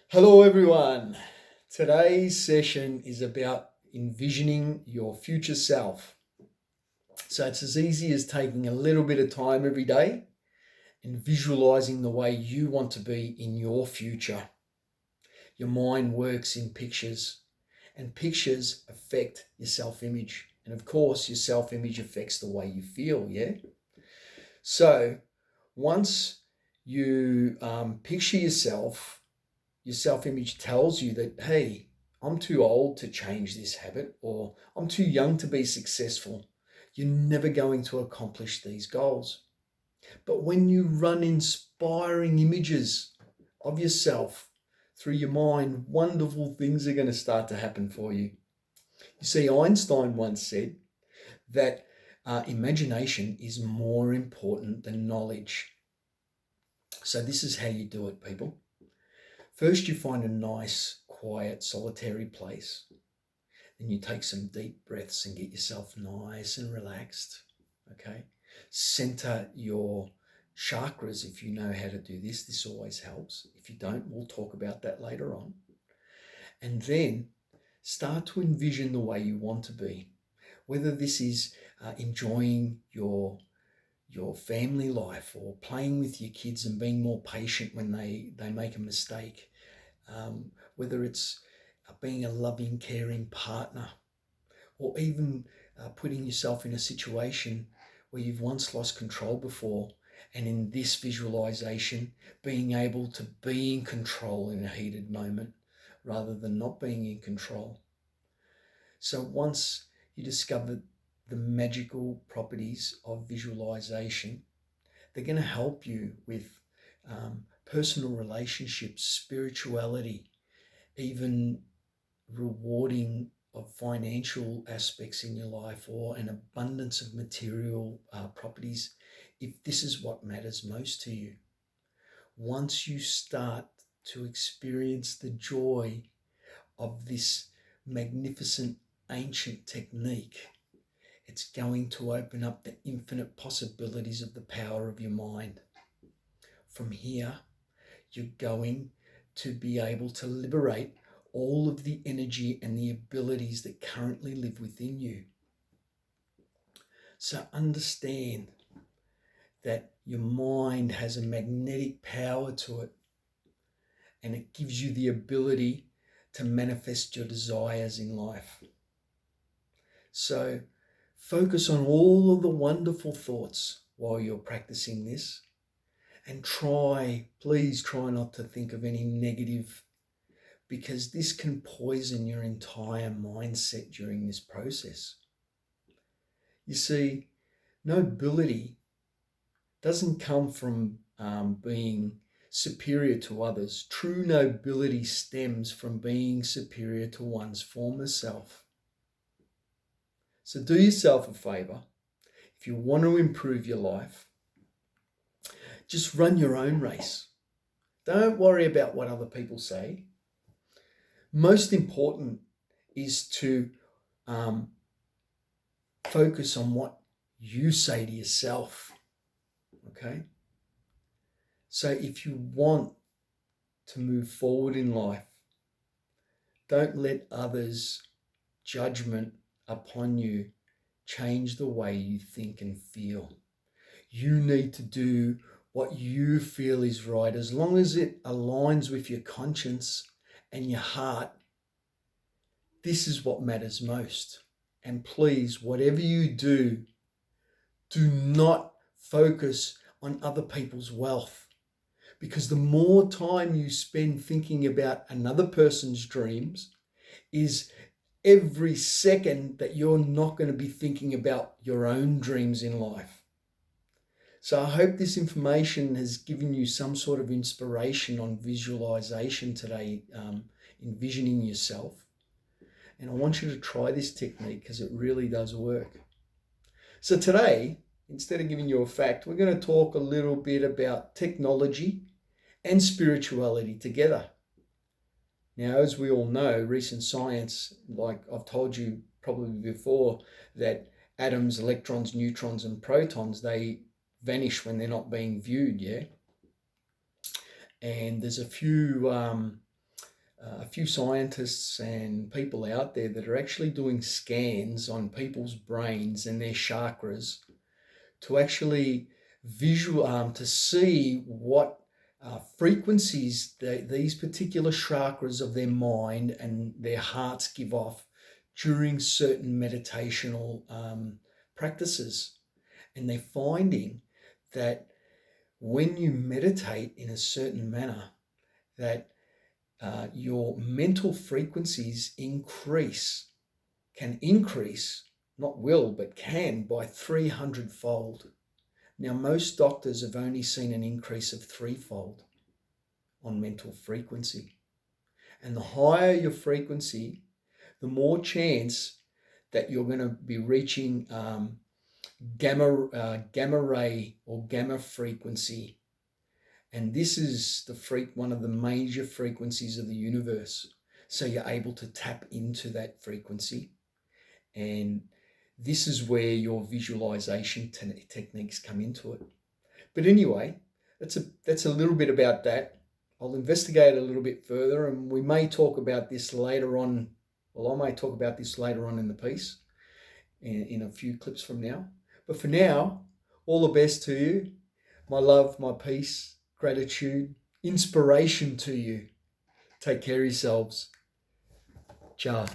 Hello, everyone. Today's session is about envisioning your future self. So, it's as easy as taking a little bit of time every day and visualizing the way you want to be in your future. Your mind works in pictures, and pictures affect your self image. And of course, your self image affects the way you feel, yeah? So, once you picture yourself, your self-image tells you that, hey, I'm too old to change this habit, or I'm too young to be successful. You're never going to accomplish these goals. But when you run inspiring images of yourself through your mind, wonderful things are going to start to happen for you. You see, Einstein once said that imagination is more important than knowledge. So this is how you do it, people. First, you find a nice, quiet, solitary place. Then you take some deep breaths and get yourself nice and relaxed. Okay. Center your chakras if you know how to do this. This always helps. If you don't, we'll talk about that later on. And then start to envision the way you want to be. Whether this is enjoying your family life, or playing with your kids and being more patient when they make a mistake, whether it's being a loving, caring partner, or even putting yourself in a situation where you've once lost control before, and in this visualization, being able to be in control in a heated moment rather than not being in control. So once you discover the magical properties of visualization, they're going to help you with personal relationships, spirituality, even rewarding of financial aspects in your life, or an abundance of material properties, if this is what matters most to you. Once you start to experience the joy of this magnificent ancient technique, it's going to open up the infinite possibilities of the power of your mind. From here, you're going to be able to liberate all of the energy and the abilities that currently live within you. So understand that your mind has a magnetic power to it, and it gives you the ability to manifest your desires in life. So focus on all of the wonderful thoughts while you're practicing this, and please try not to think of any negative, because this can poison your entire mindset during this process. You see, nobility doesn't come from being superior to others. True nobility stems from being superior to one's former self. So do yourself a favor. If you want to improve your life, just run your own race. Don't worry about what other people say. Most important is to focus on what you say to yourself. Okay? So if you want to move forward in life, don't let others' judgment upon you change the way you think and feel. You need to do what you feel is right, as long as it aligns with your conscience and your heart. This is what matters most. And please, whatever you do, do not focus on other people's wealth, because the more time you spend thinking about another person's dreams is every second that you're not going to be thinking about your own dreams in life. So I hope this information has given you some sort of inspiration on visualization today, envisioning yourself. And I want you to try this technique because it really does work. So today, instead of giving you a fact, we're going to talk a little bit about technology and spirituality together. Now, as we all know, recent science, like I've told you probably before, that atoms, electrons, neutrons, and protons, they vanish when they're not being viewed, yeah? And there's a few a few scientists and people out there that are actually doing scans on people's brains and their chakras to actually to see what frequencies these particular chakras of their mind and their hearts give off during certain meditational practices. And they're finding that when you meditate in a certain manner, that your mental frequencies can increase, not will, but can, by 300-fold. Now, most doctors have only seen an increase of 3-fold on mental frequency. And the higher your frequency, the more chance that you're going to be reaching gamma ray or gamma frequency. And this is one of the major frequencies of the universe. So you're able to tap into that frequency. And this is where your visualization techniques come into it. But anyway, that's a little bit about that. I'll investigate a little bit further, and we may talk about this later on. Well, I may talk about this later on in the piece, in a few clips from now. But for now, all the best to you. My love, my peace, gratitude, inspiration to you. Take care of yourselves. Ciao.